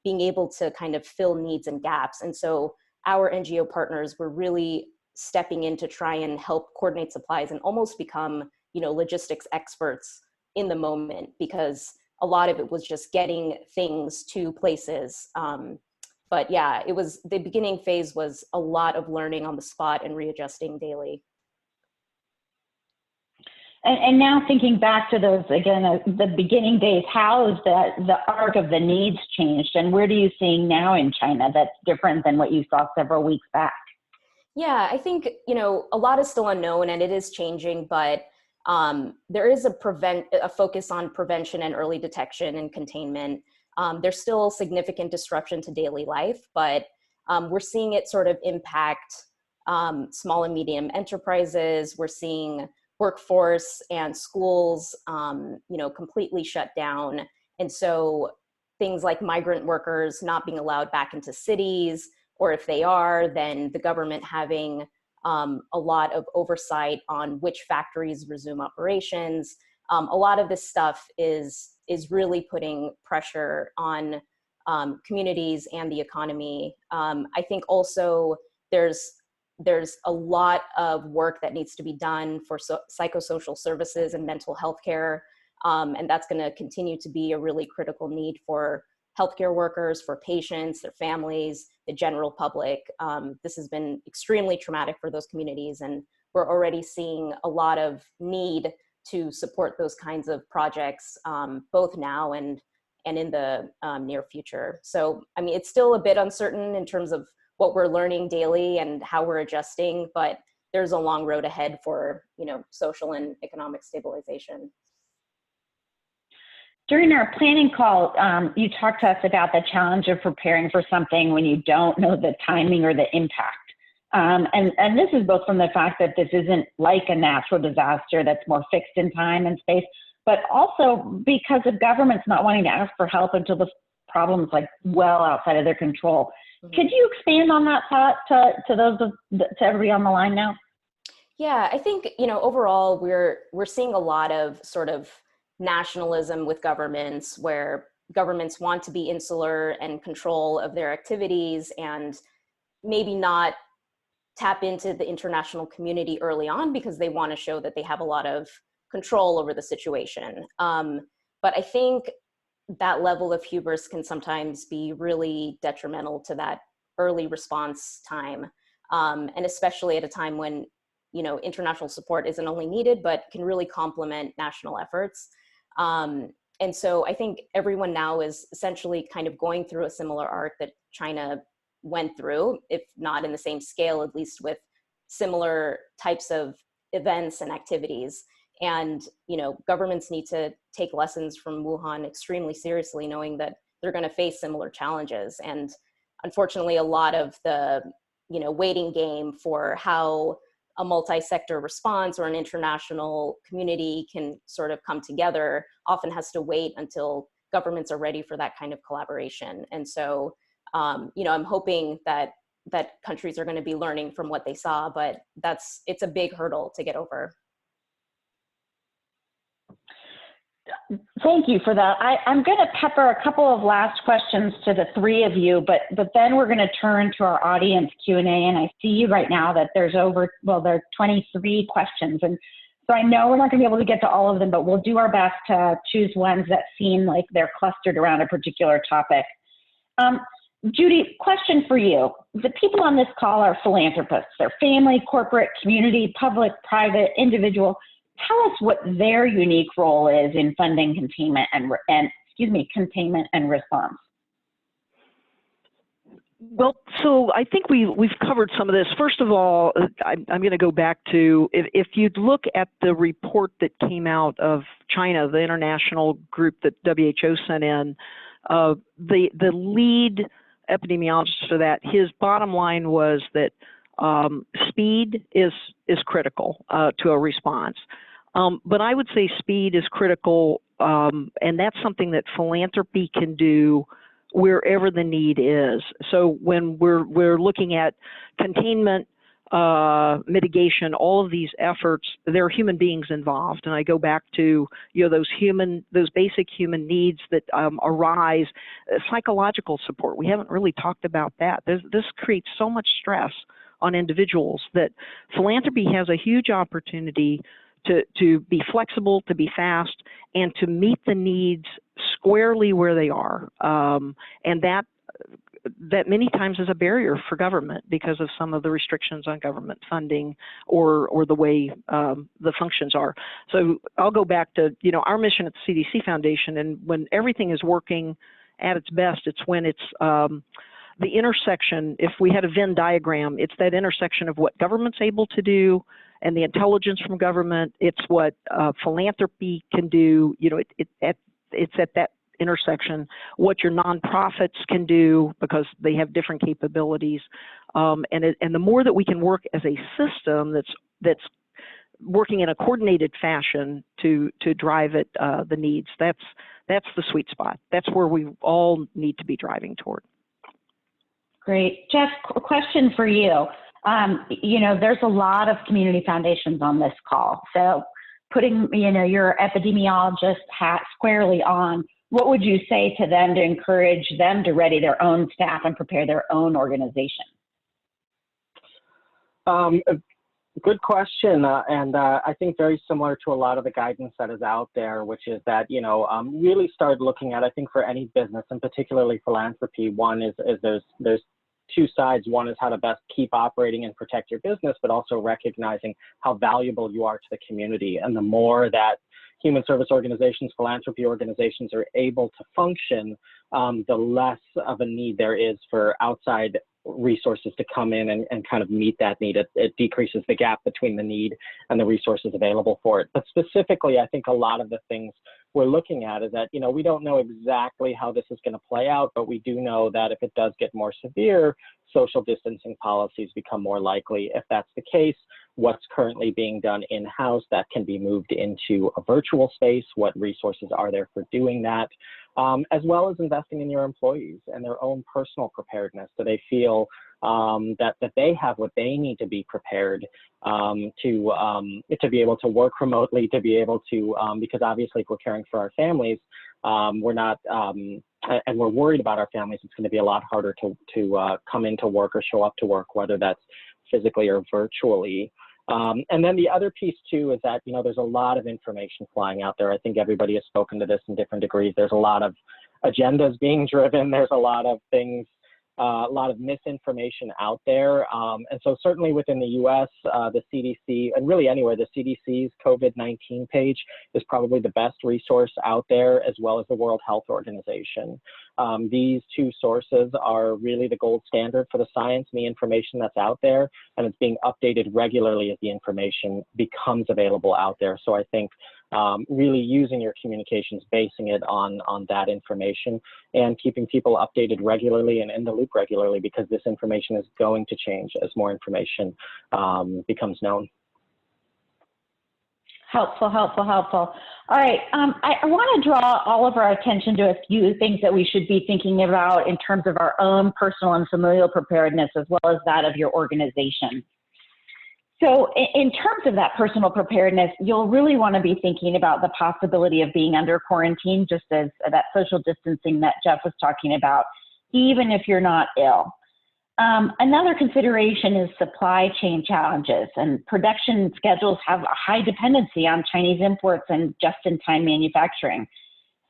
being able to kind of fill needs and gaps. And so our NGO partners were really stepping in to try and help coordinate supplies and almost become, logistics experts in the moment, because a lot of it was just getting things to places. But yeah, the beginning phase was a lot of learning on the spot and readjusting daily. And now thinking back to those, again, the beginning days, how has the arc of the needs changed, and where do you see now in China that's different than what you saw several weeks back? Yeah, I think, a lot is still unknown and it is changing, but there is a focus on prevention and early detection and containment. There's still significant disruption to daily life, but we're seeing it sort of impact small and medium enterprises. We're seeing workforce and schools, completely shut down. And so things like migrant workers not being allowed back into cities, or if they are, then the government having a lot of oversight on which factories resume operations. A lot of this stuff is really putting pressure on communities and the economy. I think also there's a lot of work that needs to be done for psychosocial services and mental health care. And that's going to continue to be a really critical need for healthcare workers, for patients, their families, the general public. This has been extremely traumatic for those communities, and we're already seeing a lot of need to support those kinds of projects, both now and in the near future. So, it's still a bit uncertain in terms of what we're learning daily and how we're adjusting, but there's a long road ahead for, social and economic stabilization. During our planning call, you talked to us about the challenge of preparing for something when you don't know the timing or the impact. And this is both from the fact that this isn't like a natural disaster that's more fixed in time and space, but also because of governments not wanting to ask for help until the problem's like well outside of their control. Mm-hmm. Could you expand on that thought to everybody on the line now? Yeah, I think, overall we're seeing a lot of sort of nationalism with governments, where governments want to be insular and control of their activities and maybe not tap into the international community early on because they want to show that they have a lot of control over the situation. But I think that level of hubris can sometimes be really detrimental to that early response time. And especially at a time when, international support isn't only needed, but can really complement national efforts. And so I think everyone now is essentially kind of going through a similar arc that China went through, if not in the same scale, at least with similar types of events and activities. And, governments need to take lessons from Wuhan extremely seriously, knowing that they're going to face similar challenges. And unfortunately, a lot of the, waiting game for how a multi-sector response or an international community can sort of come together often has to wait until governments are ready for that kind of collaboration. And so, I'm hoping that countries are going to be learning from what they saw, but it's a big hurdle to get over. Thank you for that. I'm going to pepper a couple of last questions to the three of you, but then we're going to turn to our audience Q&A, and I see right now that there are 23 questions, and so I know we're not going to be able to get to all of them, but we'll do our best to choose ones that seem like they're clustered around a particular topic. Judy, question for you. The people on this call are philanthropists. They're family, corporate, community, public, private, individual. Tell us what their unique role is in funding containment containment and response. Well, so I think we've covered some of this. First of all, I'm going to go back to, if you'd look at the report that came out of China, the international group that WHO sent in, the lead epidemiologist for that, his bottom line was that speed is critical to a response. But I would say speed is critical, and that's something that philanthropy can do wherever the need is. So when we're looking at containment, mitigation, all of these efforts, there are human beings involved. And I go back to those basic human needs that arise, psychological support. We haven't really talked about that. This creates so much stress on individuals that philanthropy has a huge opportunity to be flexible, to be fast, and to meet the needs squarely where they are. And that many times is a barrier for government because of some of the restrictions on government funding or the way the functions are. So I'll go back to, our mission at the CDC Foundation, and when everything is working at its best, it's when it's the intersection. If we had a Venn diagram, it's that intersection of what government's able to do and the intelligence from government. It's what philanthropy can do. It's at that intersection. What your nonprofits can do because they have different capabilities, and the more that we can work as a system that's working in a coordinated fashion to drive it, the needs. That's the sweet spot. That's where we all need to be driving toward. Great. Jeff, a question for you. There's a lot of community foundations on this call. So putting, your epidemiologist hat squarely on, what would you say to them to encourage them to ready their own staff and prepare their own organization? Good question, and I think very similar to a lot of the guidance that is out there, which is that, really start looking at, I think for any business, and particularly philanthropy, one is there's two sides. One is how to best keep operating and protect your business, but also recognizing how valuable you are to the community. And the more that human service organizations, philanthropy organizations are able to function, the less of a need there is for outside resources to come in and kind of meet that need. It decreases the gap between the need and the resources available for it. But specifically, I think a lot of the things we're looking at is that, you know, we don't know exactly how this is going to play out, but we do know that if it does get more severe, social distancing policies become more likely. If that's the case, what's currently being done in-house that can be moved into a virtual space, what resources are there for doing that, as well as investing in your employees and their own personal preparedness. Do they feel that they have what they need to be prepared to be able to work remotely, to be able to, because obviously if we're caring for our families, we're not, and we're worried about our families, it's going to be a lot harder to come into work or show up to work, whether that's physically or virtually. And then the other piece too is that, you know, there's a lot of information flying out there. I think everybody has spoken to this in different degrees. There's a lot of agendas being driven. There's a lot of things, a lot of misinformation out there. And so certainly within the US, the CDC, and really anywhere, the CDC's COVID-19 page is probably the best resource out there, as well as the World Health Organization. These two sources are really the gold standard for the science and the information that's out there, and it's being updated regularly as the information becomes available out there. So I think really using your communications, basing it on that information, and keeping people updated regularly and in the loop regularly, because this information is going to change as more information becomes known. Helpful, helpful, helpful. All right, I want to draw all of our attention to a few things that we should be thinking about in terms of our own personal and familial preparedness, as well as that of your organization. So in terms of that personal preparedness, you'll really want to be thinking about the possibility of being under quarantine, just as that social distancing that Jeff was talking about, even if you're not ill. Another consideration is supply chain challenges, and production schedules have a high dependency on Chinese imports and just-in-time manufacturing.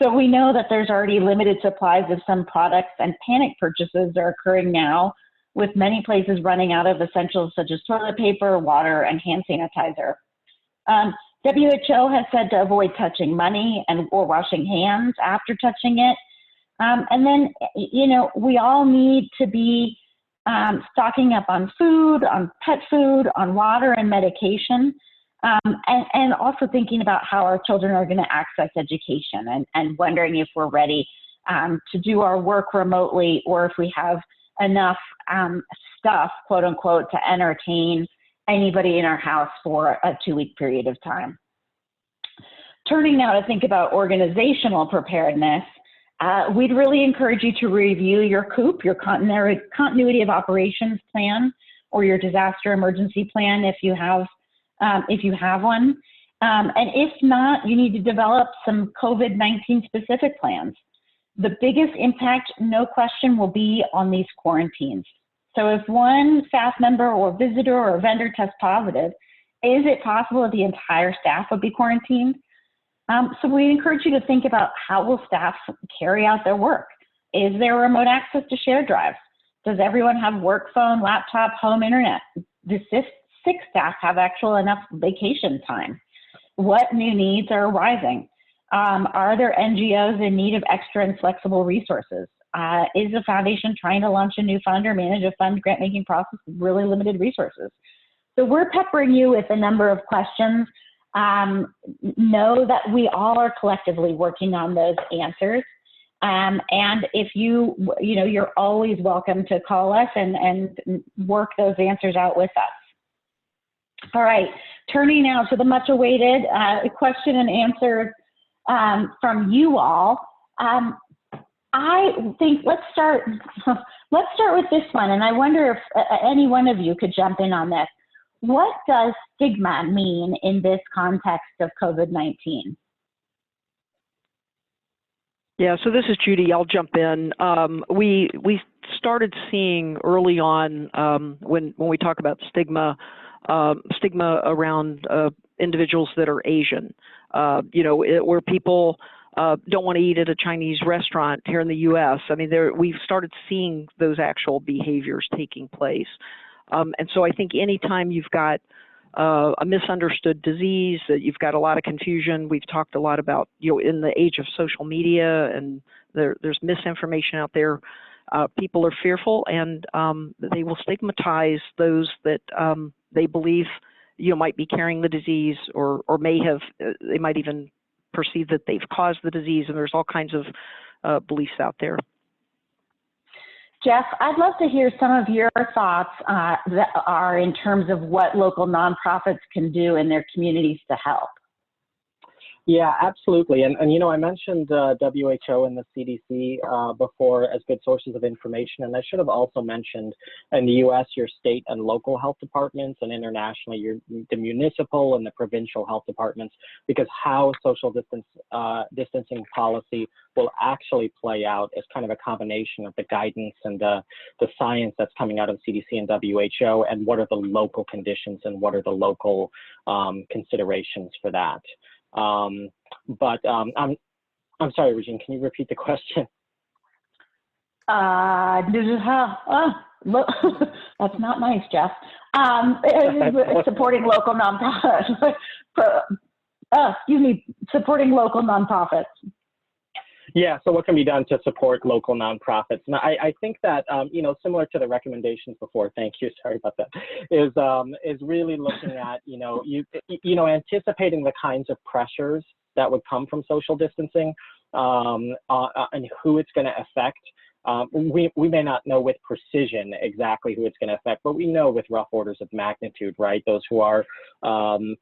So we know that there's already limited supplies of some products, and panic purchases are occurring now, with many places running out of essentials such as toilet paper, water, and hand sanitizer. WHO has said to avoid touching money or washing hands after touching it. And then, you know, we all need to be stocking up on food, on pet food, on water and medication, and also thinking about how our children are going to access education, and wondering if we're ready to do our work remotely, or if we have enough stuff, quote unquote, to entertain anybody in our house for a 2-week period of time. Turning now to think about organizational preparedness, we'd really encourage you to review your COOP, your continuity of operations plan, or your disaster emergency plan if you have one. And if not, you need to develop some COVID-19 specific plans. The biggest impact, no question, will be on these quarantines. So if one staff member or visitor or vendor tests positive, is it possible that the entire staff would be quarantined? So we encourage you to think about how will staff carry out their work. Is there remote access to shared drives? Does everyone have work phone, laptop, home internet? Does sick staff have actual enough vacation time? What new needs are arising? Are there NGOs in need of extra and flexible resources? Is the foundation trying to launch a new fund or manage a fund grant-making process with really limited resources? So we're peppering you with a number of questions. Know that we all are collectively working on those answers. And if you're always welcome to call us and work those answers out with us. All right, turning now to the much awaited question and answer from you all. I think let's start with this one, and I wonder if any one of you could jump in on this. What does stigma mean in this context of COVID-19? Yeah, so this is Judy. I'll jump in. We started seeing early on when we talk about stigma around individuals that are Asian. Where people don't want to eat at a Chinese restaurant here in the U.S. I mean, we've started seeing those actual behaviors taking place. And so I think anytime you've got a misunderstood disease, you've got a lot of confusion. We've talked a lot about, in the age of social media, and there's misinformation out there. people are fearful, and they will stigmatize those that they believe might be carrying the disease, or may have. They might even perceive that they've caused the disease, and there's all kinds of beliefs out there. Jeff, I'd love to hear some of your thoughts that are in terms of what local nonprofits can do in their communities to help. Yeah, absolutely. And I mentioned WHO and the CDC before as good sources of information. And I should have also mentioned in the US, your state and local health departments, and internationally, the municipal and the provincial health departments, because how social distancing policy will actually play out is kind of a combination of the guidance and the science that's coming out of CDC and WHO, and what are the local conditions and what are the local considerations for that. I'm sorry, Regine, can you repeat the question? That's not nice, Jeff. Supporting local nonprofits. Supporting local nonprofits. Yeah, so what can be done to support local nonprofits? And I think that, similar to the recommendations before, thank you, sorry about that, is really looking at, anticipating the kinds of pressures that would come from social distancing and who it's going to affect. We may not know with precision exactly who it's going to affect, but we know with rough orders of magnitude, right? Those who are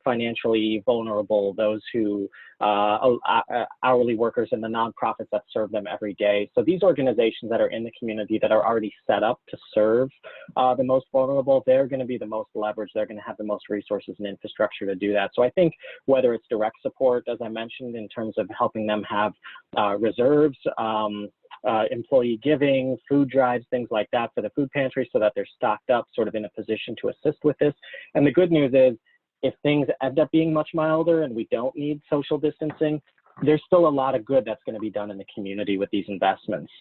financially vulnerable, those who hourly workers and the nonprofits that serve them every day. So these organizations that are in the community that are already set up to serve the most vulnerable, they're going to be the most leveraged. They're going to have the most resources and infrastructure to do that. So I think whether it's direct support, as I mentioned, in terms of helping them have reserves, employee giving, food drives, things like that for the food pantry so that they're stocked up, sort of in a position to assist with this. And the good news is, if things end up being much milder and we don't need social distancing, there's still a lot of good that's going to be done in the community with these investments.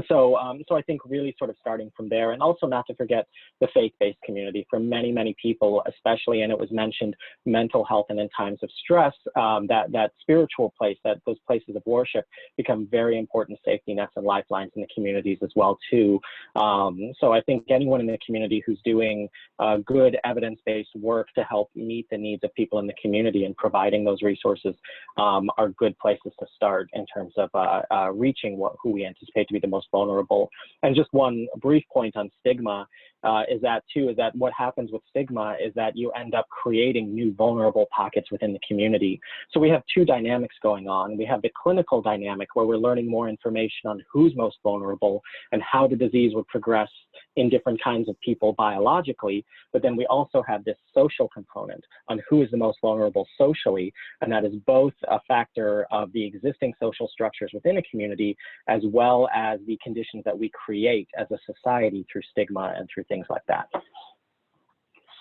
So I think really sort of starting from there, and also not to forget the faith-based community. For many, many people, especially, and it was mentioned, mental health and in times of stress, that spiritual place, that those places of worship become very important safety nets and lifelines in the communities as well too. So I think anyone in the community who's doing good evidence-based work to help meet the needs of people in the community and providing those resources are good places to start in terms of reaching who we anticipate to be the most vulnerable. And just one brief point on stigma is that what happens with stigma is that you end up creating new vulnerable pockets within the community. So we have two dynamics going on. We have the clinical dynamic where we're learning more information on who's most vulnerable and how the disease would progress in different kinds of people biologically, but then we also have this social component on who is the most vulnerable socially, and that is both a factor of the existing social structures within a community as well as the conditions that we create as a society through stigma and through things like that.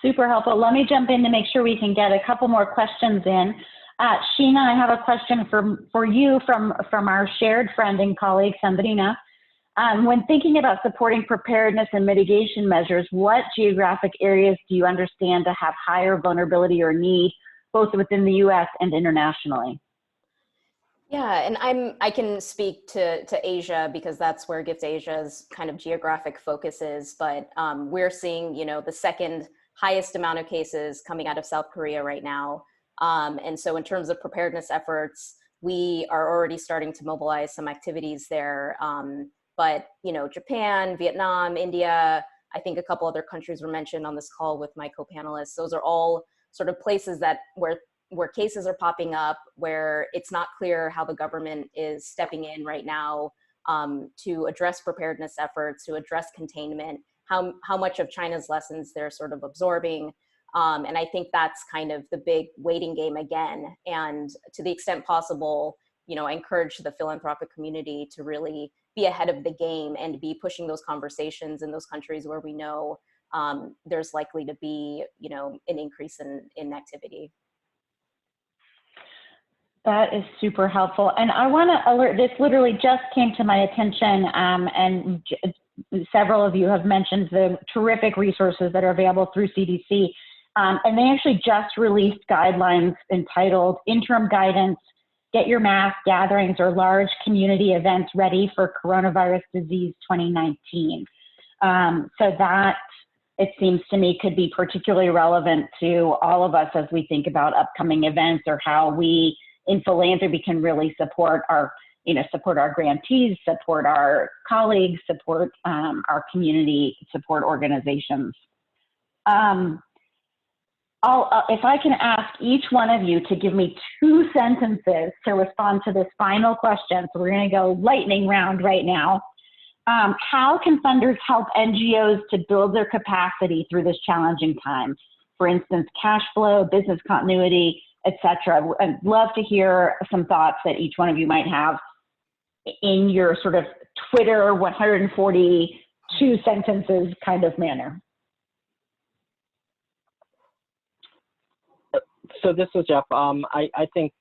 Super helpful. Let me jump in to make sure we can get a couple more questions in. Sheena, I have a question for you from our shared friend and colleague, Sandrina. When thinking about supporting preparedness and mitigation measures, what geographic areas do you understand to have higher vulnerability or need, both within the US and internationally? Yeah, and I can speak to Asia because that's where Gift Asia's kind of geographic focus is, but we're seeing, the second highest amount of cases coming out of South Korea right now. And so in terms of preparedness efforts, we are already starting to mobilize some activities there. But, Japan, Vietnam, India, I think a couple other countries were mentioned on this call with my co-panelists. Those are all sort of places where cases are popping up, where it's not clear how the government is stepping in right now to address preparedness efforts, to address containment, how much of China's lessons they're sort of absorbing. And I think that's kind of the big waiting game again. And to the extent possible, I encourage the philanthropic community to really be ahead of the game and be pushing those conversations in those countries where we know there's likely to be, an increase in activity. That is super helpful. And I want to alert, this literally just came to my attention, and several of you have mentioned the terrific resources that are available through CDC. And they actually just released guidelines entitled Interim Guidance get your mass gatherings or large community events ready for coronavirus disease 2019. So that, it seems to me, could be particularly relevant to all of us as we think about upcoming events, or how we in philanthropy can really support our, support our grantees, support our colleagues, support our community support organizations. If I can ask each one of you to give me 2 sentences to respond to this final question. So we're going to go lightning round right now. How can funders help NGOs to build their capacity through this challenging time? For instance, cash flow, business continuity, etc. I'd love to hear some thoughts that each one of you might have in your sort of Twitter 142 sentences kind of manner. So this is Jeff. I think,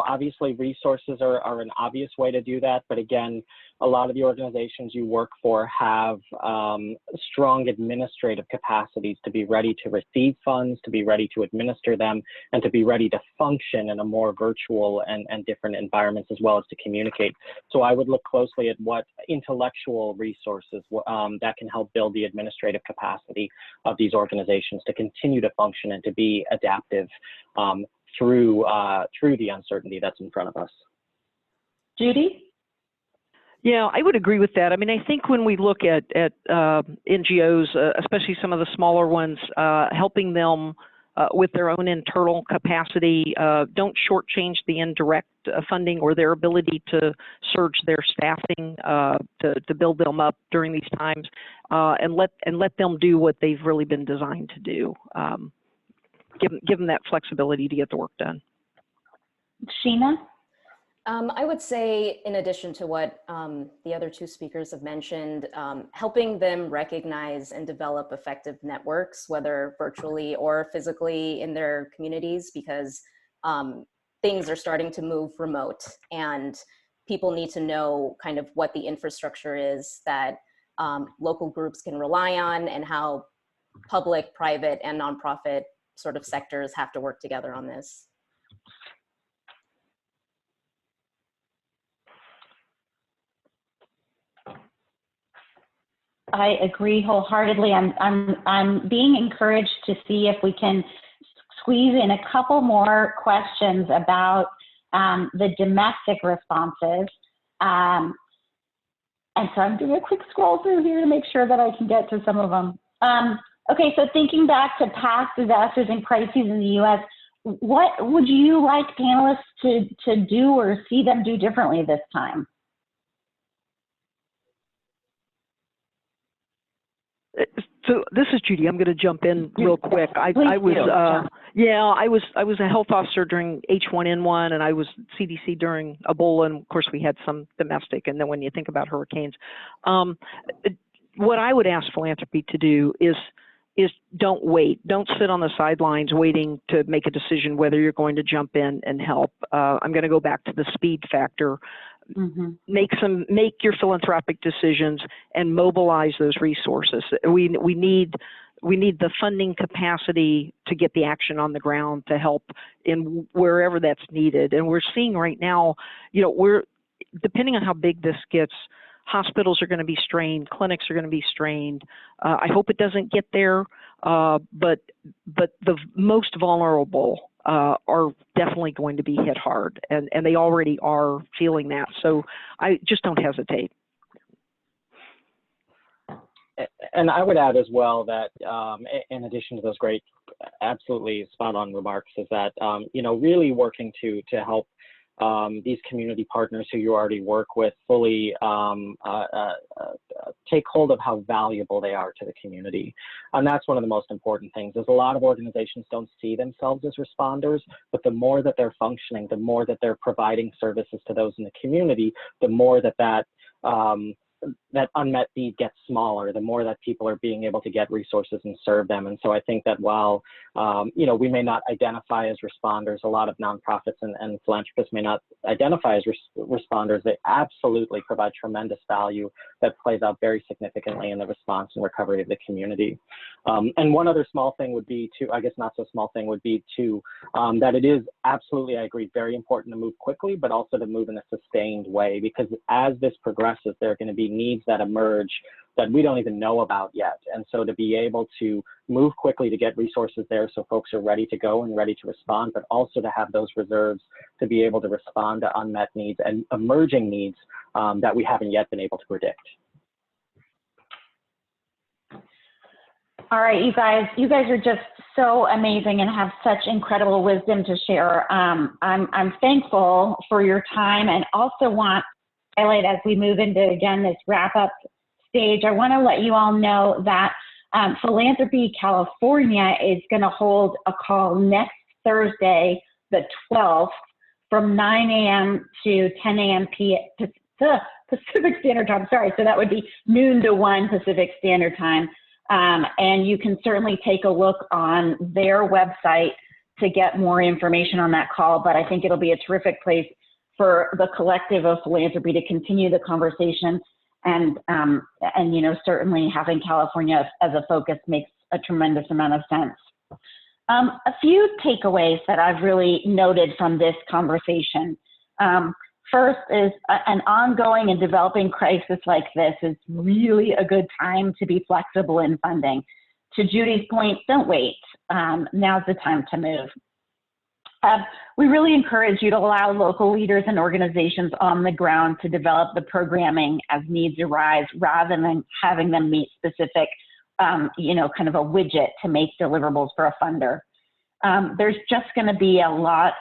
obviously resources are an obvious way to do that. But again, a lot of the organizations you work for have strong administrative capacities to be ready to receive funds, to be ready to administer them, and to be ready to function in a more virtual and different environments, as well as to communicate. So I would look closely at what intellectual resources that can help build the administrative capacity of these organizations to continue to function and to be adaptive through the uncertainty that's in front of us. Judy? Yeah, I would agree with that. I mean, I think when we look at NGOs, especially some of the smaller ones, helping them with their own internal capacity, don't shortchange the indirect funding or their ability to surge their staffing to build them up during these times, and let them do what they've really been designed to do. Give them that flexibility to get the work done. Sheena? I would say, in addition to what the other 2 speakers have mentioned, helping them recognize and develop effective networks, whether virtually or physically in their communities, because things are starting to move remote, and people need to know kind of what the infrastructure is that local groups can rely on, and how public, private, and nonprofit sort of sectors have to work together on this. I agree wholeheartedly. I'm being encouraged to see if we can squeeze in a couple more questions about the domestic responses. And so I'm doing a quick scroll through here to make sure that I can get to some of them. Okay, so thinking back to past disasters and crises in the U.S., what would you like panelists to do or see them do differently this time? So this is Judy. I'm going to jump in real quick. I was a health officer during H1N1, and I was CDC during Ebola, and of course we had some domestic. And then when you think about hurricanes, what I would ask philanthropy to do is don't wait. Don't sit on the sidelines waiting to make a decision whether you're going to jump in and help. I'm going to go back to the speed factor. Mm-hmm. Make your philanthropic decisions and mobilize those resources. We need the funding capacity to get the action on the ground to help in wherever that's needed. And we're seeing right now, we're depending on how big this gets, hospitals are going to be strained, clinics are going to be strained. I hope it doesn't get there, but the most vulnerable are definitely going to be hit hard, and they already are feeling that. So I just don't hesitate. And I would add as well that in addition to those great, absolutely spot on remarks, is that, really working to help these community partners who you already work with fully take hold of how valuable they are to the community. And that's one of the most important things, is a lot of organizations don't see themselves as responders, but the more that they're functioning, the more that they're providing services to those in the community, the more that unmet need gets smaller, the more that people are being able to get resources and serve them. And so I think that while, we may not identify as responders, a lot of nonprofits and philanthropists may not identify as responders, they absolutely provide tremendous value that plays out very significantly in the response and recovery of the community. And one other small thing would be to, I guess not so small thing would be to, that it is absolutely, I agree, very important to move quickly, but also to move in a sustained way, because as this progresses, there are going to be needs that emerge that we don't even know about yet. And so to be able to move quickly to get resources there so folks are ready to go and ready to respond, but also to have those reserves to be able to respond to unmet needs and emerging needs that we haven't yet been able to predict. All right, you guys are just so amazing and have such incredible wisdom to share. I'm thankful for your time, and also want to highlight, as we move into, again, this wrap-up stage, I want to let you all know that Philanthropy California is going to hold a call next Thursday, the 12th, from 9 a.m. to 10 a.m. Pacific Standard Time. Sorry, so that would be noon to 1 Pacific Standard Time. And you can certainly take a look on their website to get more information on that call, but I think it'll be a terrific place for the collective of philanthropy to continue the conversation. And you know, certainly having California as a focus makes a tremendous amount of sense. A few takeaways that I've really noted from this conversation. First is an ongoing and developing crisis like this is really a good time to be flexible in funding. To Judy's point, don't wait. Now's the time to move. We really encourage you to allow local leaders and organizations on the ground to develop the programming as needs arise, rather than having them meet specific, you know, kind of a widget to make deliverables for a funder. There's just going to be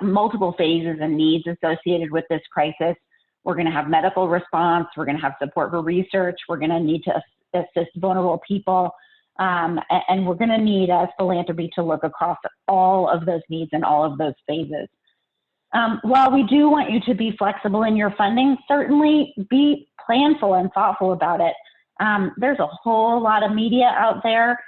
multiple phases and needs associated with this crisis. We're going to have medical response. We're going to have support for research. We're going to need to assist vulnerable people. And we're going to need, as philanthropy, to look across all of those needs and all of those phases. While we do want you to be flexible in your funding, certainly be planful and thoughtful about it. There's a whole lot of media out there.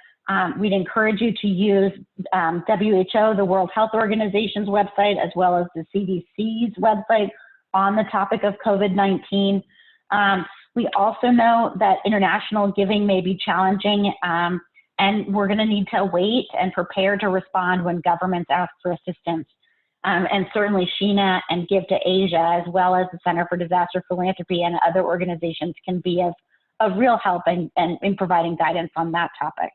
We'd encourage you to use WHO, the World Health Organization's website, as well as the CDC's website on the topic of COVID-19. We also know that international giving may be challenging, and we're going to need to wait and prepare to respond when governments ask for assistance. And certainly Sheena and Give to Asia, as well as the Center for Disaster Philanthropy and other organizations, can be of real help in providing guidance on that topic.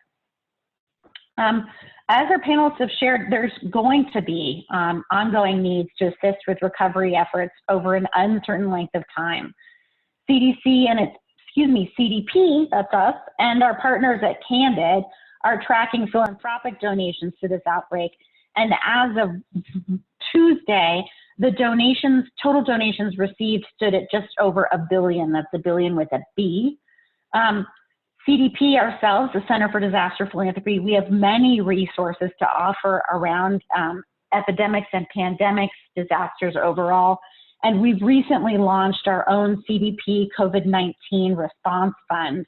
As our panelists have shared, there's going to be ongoing needs to assist with recovery efforts over an uncertain length of time. CDC and CDP, that's us, and our partners at Candid are tracking philanthropic donations to this outbreak. And as of Tuesday, the total donations received stood at just over $1 billion. That's $1 billion with a B. CDP ourselves, the Center for Disaster Philanthropy, we have many resources to offer around epidemics and pandemics, disasters overall. And we've recently launched our own CDP COVID-19 response fund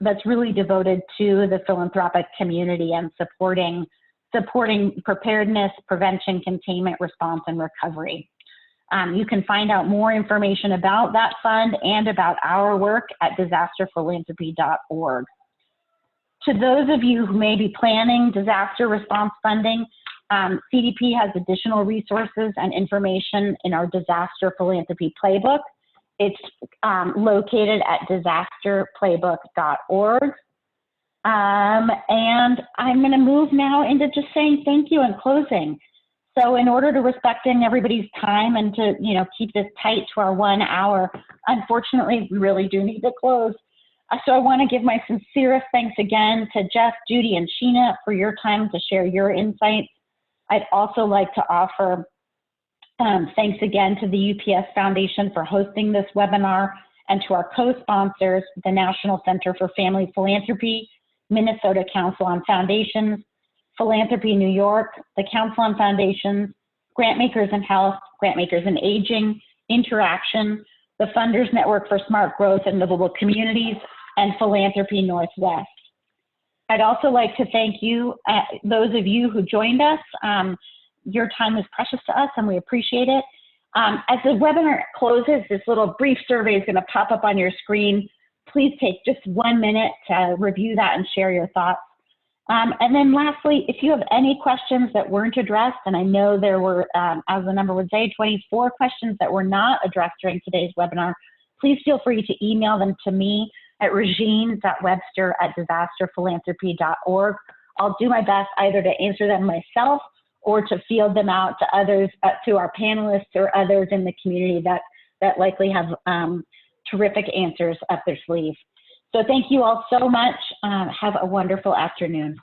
that's really devoted to the philanthropic community and supporting preparedness, prevention, containment, response, and recovery. You can find out more information about that fund and about our work at disasterphilanthropy.org. To those of you who may be planning disaster response funding, CDP has additional resources and information in our Disaster Philanthropy Playbook. It's located at disasterplaybook.org. And I'm going to move now into just saying thank you and closing. So in order to respecting everybody's time and to, you know, keep this tight to our 1 hour, unfortunately, we really do need to close. So I want to give my sincerest thanks again to Jeff, Judy, and Sheena for your time to share your insights. I'd also like to offer thanks again to the UPS Foundation for hosting this webinar, and to our co-sponsors, the National Center for Family Philanthropy, Minnesota Council on Foundations, Philanthropy New York, the Council on Foundations, Grantmakers in Health, Grantmakers in Aging, Interaction, the Funders Network for Smart Growth and Livable Communities, and Philanthropy Northwest. I'd also like to thank you, those of you who joined us. Your time is precious to us and we appreciate it. As the webinar closes, this little brief survey is going to pop up on your screen. Please take just 1 minute to review that and share your thoughts. And then lastly, if you have any questions that weren't addressed, and I know there were, as the number would say, 24 questions that were not addressed during today's webinar, please feel free to email them to me at regine.webster@disasterphilanthropy.org. I'll do my best either to answer them myself or to field them out to others, to our panelists or others in the community that likely have terrific answers up their sleeve. So thank you all so much. Have a wonderful afternoon.